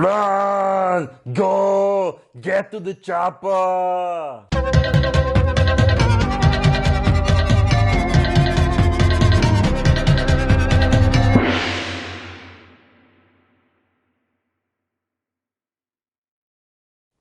Run! Go! Get to the chopper!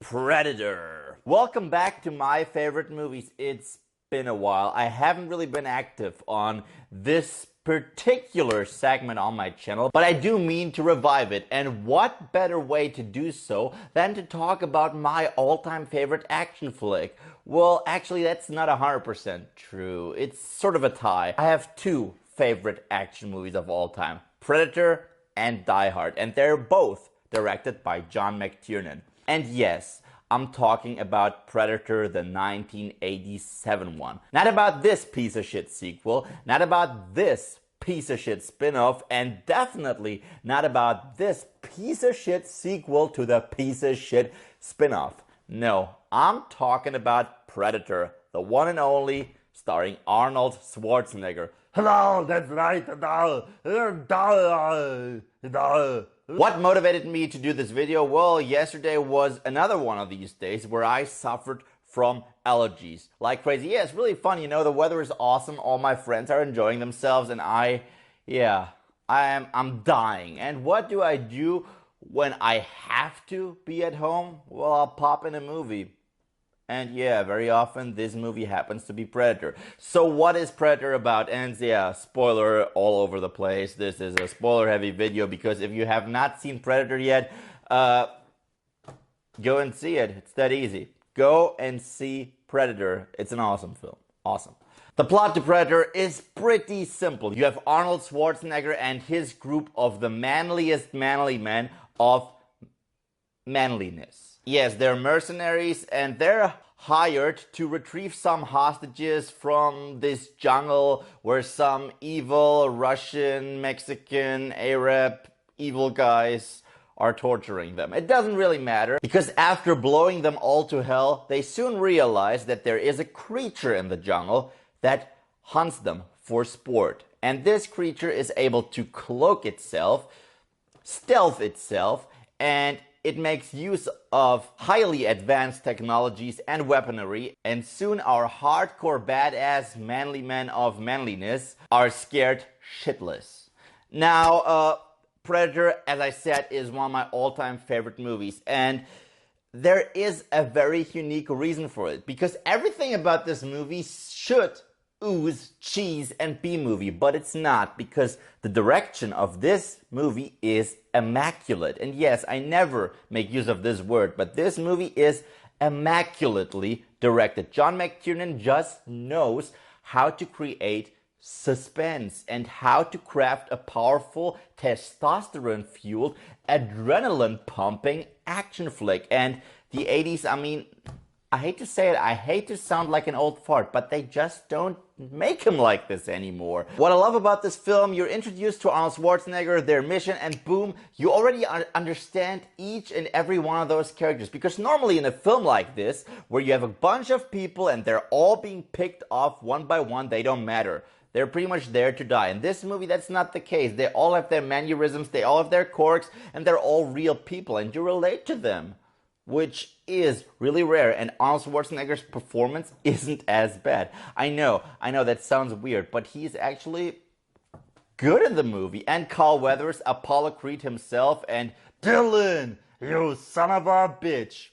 Predator. Welcome back to my favorite movies. It's been a while. I haven't really been active on this particular segment on my channel, but I do mean to revive it. And what better way to do so than to talk about my all-time favorite action flick? Well, actually, that's not 100% true. It's sort of a tie. I have two favorite action movies of all time, Predator and Die Hard, and they're both directed by John McTiernan. And yes, I'm talking about Predator, the 1987 one. Not about this piece of shit sequel, not about this piece of shit spin-off, and definitely not about this piece of shit sequel to the piece of shit spin-off. No, I'm talking about Predator, the one and only, starring Arnold Schwarzenegger. Hello, that's right. What motivated me to do this video? Well, yesterday was another one of these days where I suffered from allergies like crazy. Yeah, it's really fun, you know, the weather is awesome, all my friends are enjoying themselves, and I'm dying. And what do I do when I have to be at home? Well, I'll pop in a movie. And yeah, very often this movie happens to be Predator. So what is Predator about? And yeah, spoiler all over the place. This is a spoiler heavy video because if you have not seen Predator yet, go and see it. It's that easy. Go and see Predator. It's an awesome film. Awesome. The plot to Predator is pretty simple. You have Arnold Schwarzenegger and his group of the manliest manly men of manliness. Yes, they're mercenaries and they're hired to retrieve some hostages from this jungle where some evil Russian, Mexican, Arab, evil guys are torturing them. It doesn't really matter because after blowing them all to hell, they soon realize that there is a creature in the jungle that hunts them for sport. And this creature is able to cloak itself, stealth itself, and it makes use of highly advanced technologies and weaponry, and soon our hardcore badass manly men of manliness are scared shitless. Now, Predator, as I said, is one of my all-time favorite movies, and there is a very unique reason for it, because everything about this movie should ooze cheese and B-movie, but it's not, because the direction of this movie is immaculate. And yes, I never make use of this word, but this movie is immaculately directed. John McTiernan just knows how to create suspense and how to craft a powerful, testosterone-fueled, adrenaline-pumping action flick. And the 80s, I mean, I hate to say it, I hate to sound like an old fart, but they just don't make him like this anymore. What I love about this film, you're introduced to Arnold Schwarzenegger, their mission, and boom, you already understand each and every one of those characters. Because normally in a film like this, where you have a bunch of people and they're all being picked off one by one, they don't matter. They're pretty much there to die. In this movie, that's not the case. They all have their mannerisms, they all have their quirks, and they're all real people, and you relate to them, which is really rare, and Arnold Schwarzenegger's performance isn't as bad. I know that sounds weird, but he's actually good in the movie. And Carl Weathers, Apollo Creed himself, and Dylan, you son of a bitch.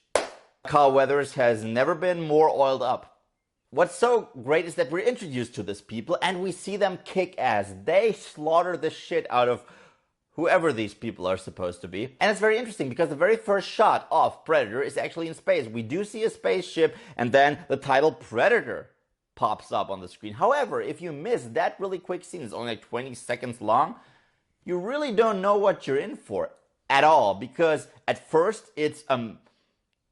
Carl Weathers has never been more oiled up. What's so great is that we're introduced to these people and we see them kick ass. They slaughter the shit out of whoever these people are supposed to be. And it's very interesting because the very first shot of Predator is actually in space. We do see a spaceship and then the title Predator pops up on the screen. However, if you miss that really quick scene, it's only like 20 seconds long, you really don't know what you're in for at all. Because at first it's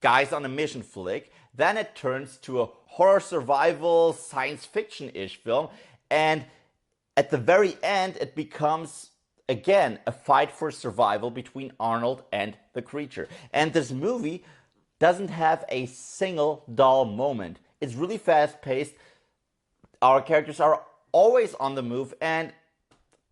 guys on a mission flick, then it turns to a horror survival science fiction-ish film, and at the very end it becomes again a fight for survival between Arnold and the creature. And this movie doesn't have a single dull moment. It's really fast paced. Our characters are always on the move, and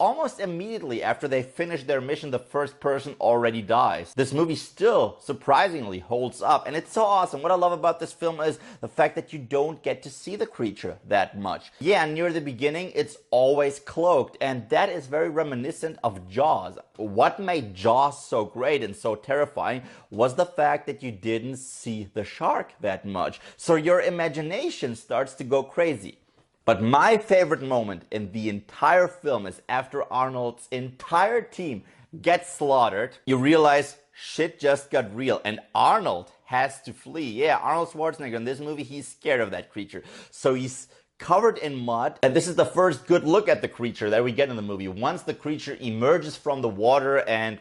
almost immediately after they finish their mission, the first person already dies. This movie still surprisingly holds up, and it's so awesome. What I love about this film is the fact that you don't get to see the creature that much. Yeah, near the beginning, it's always cloaked, and that is very reminiscent of Jaws. What made Jaws so great and so terrifying was the fact that you didn't see the shark that much. So your imagination starts to go crazy. But my favorite moment in the entire film is after Arnold's entire team gets slaughtered, you realize shit just got real and Arnold has to flee. Yeah, Arnold Schwarzenegger in this movie, he's scared of that creature. So he's covered in mud, and this is the first good look at the creature that we get in the movie. Once the creature emerges from the water and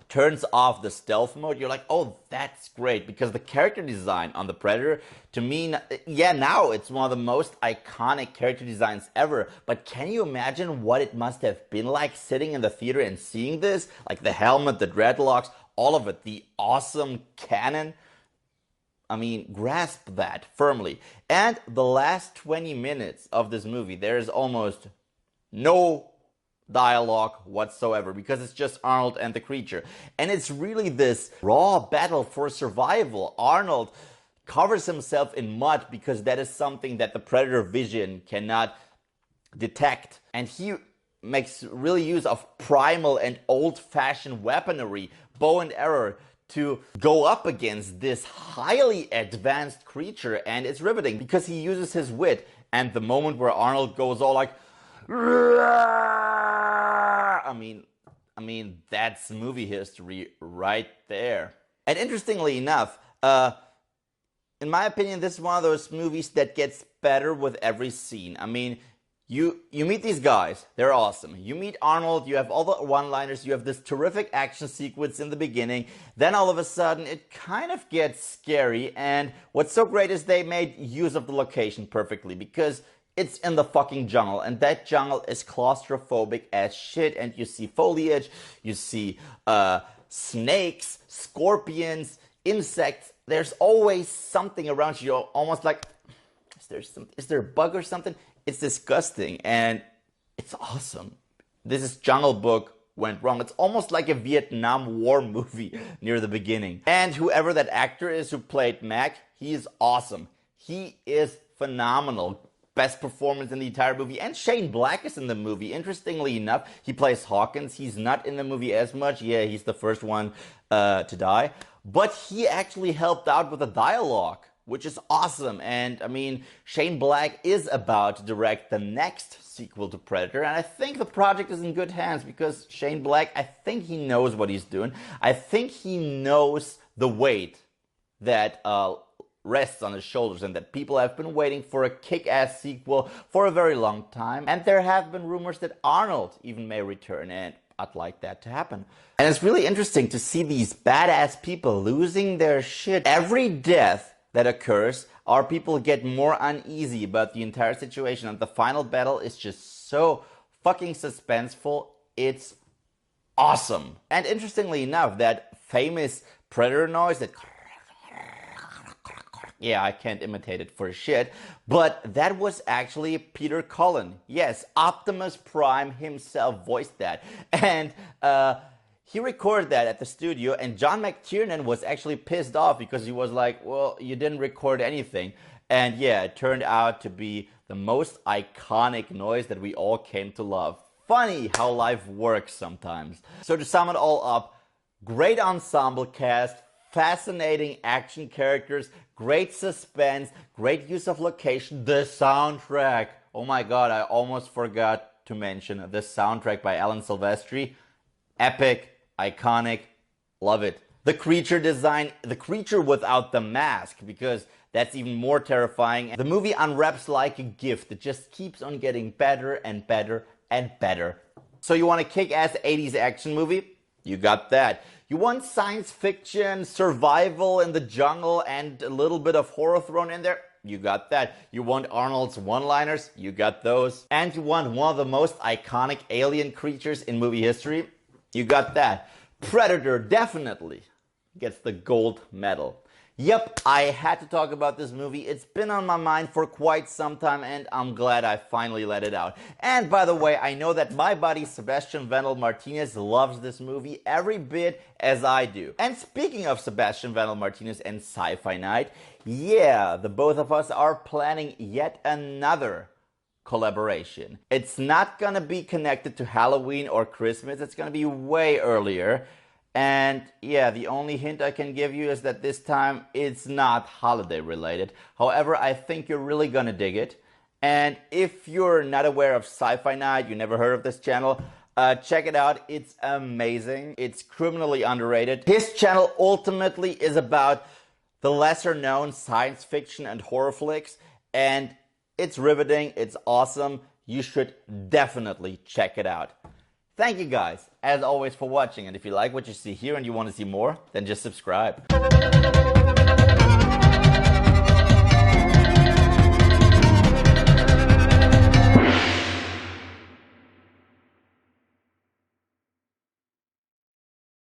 turns off the stealth mode, you're like, oh, that's great, because the character design on the Predator, to me, yeah, now it's one of the most iconic character designs ever, but can you imagine what it must have been like sitting in the theater and seeing this? Like the helmet, the dreadlocks, all of it, the awesome cannon. I mean, grasp that firmly. And the last 20 minutes of this movie, there is almost no dialogue whatsoever, because it's just Arnold and the creature. And it's really this raw battle for survival. Arnold covers himself in mud because that is something that the Predator vision cannot detect. And he makes really use of primal and old-fashioned weaponry, bow and arrow, to go up against this highly advanced creature. And it's riveting because he uses his wit. And the moment where Arnold goes all like, I mean, that's movie history right there. And interestingly enough, in my opinion, this is one of those movies that gets better with every scene. I mean, you meet these guys, they're awesome. You meet Arnold, you have all the one-liners, you have this terrific action sequence in the beginning. Then all of a sudden, it kind of gets scary. And what's so great is they made use of the location perfectly, because it's in the fucking jungle, and that jungle is claustrophobic as shit, and you see foliage, you see snakes, scorpions, insects. There's always something around you. You're almost like, is there a bug or something? It's disgusting, and it's awesome. This is Jungle Book went wrong. It's almost like a Vietnam War movie near the beginning. And whoever that actor is who played Mac, he is awesome. He is phenomenal. Best performance in the entire movie. And Shane Black is in the movie. Interestingly enough, he plays Hawkins. He's not in the movie as much. Yeah, he's the first one to die. But he actually helped out with the dialogue, which is awesome. And I mean, Shane Black is about to direct the next sequel to Predator. And I think the project is in good hands, because Shane Black, I think he knows what he's doing. I think he knows the weight that rests on his shoulders, and that people have been waiting for a kick-ass sequel for a very long time. And there have been rumors that Arnold even may return, and I'd like that to happen. And it's really interesting to see these badass people losing their shit. Every death that occurs, our people get more uneasy about the entire situation, and the final battle is just so fucking suspenseful. It's awesome. And interestingly enough, that famous Predator noise, that, yeah, I can't imitate it for shit, but that was actually Peter Cullen. Yes, Optimus Prime himself voiced that. And he recorded that at the studio, and John McTiernan was actually pissed off because he was like, well, you didn't record anything. And yeah, it turned out to be the most iconic noise that we all came to love. Funny how life works sometimes. So to sum it all up, great ensemble cast, fascinating action characters, great suspense, great use of location, the soundtrack. Oh my god, I almost forgot to mention the soundtrack by Alan Silvestri. Epic, iconic, love it. The creature design, the creature without the mask, because that's even more terrifying. The movie unwraps like a gift. It just keeps on getting better and better and better. So you want a kick-ass 80s action movie? You got that. You want science fiction, survival in the jungle, and a little bit of horror thrown in there? You got that. You want Arnold's one-liners? You got those. And you want one of the most iconic alien creatures in movie history? You got that. Predator definitely gets the gold medal. Yep, I had to talk about this movie. It's been on my mind for quite some time and I'm glad I finally let it out. And by the way, I know that my buddy Sebastian Vendel Martinez loves this movie every bit as I do. And speaking of Sebastian Vendel Martinez and Sci-Fi Night, yeah, the both of us are planning yet another collaboration. It's not gonna be connected to Halloween or Christmas, it's gonna be way earlier. And yeah, the only hint I can give you is that this time it's not holiday related. However, I think you're really gonna dig it. And if you're not aware of Sci-Fi Night, you never heard of this channel, check it out. It's amazing. It's criminally underrated. His channel ultimately is about the lesser known science fiction and horror flicks. And it's riveting. It's awesome. You should definitely check it out. Thank you guys, as always, for watching. And if you like what you see here and you want to see more, then just subscribe.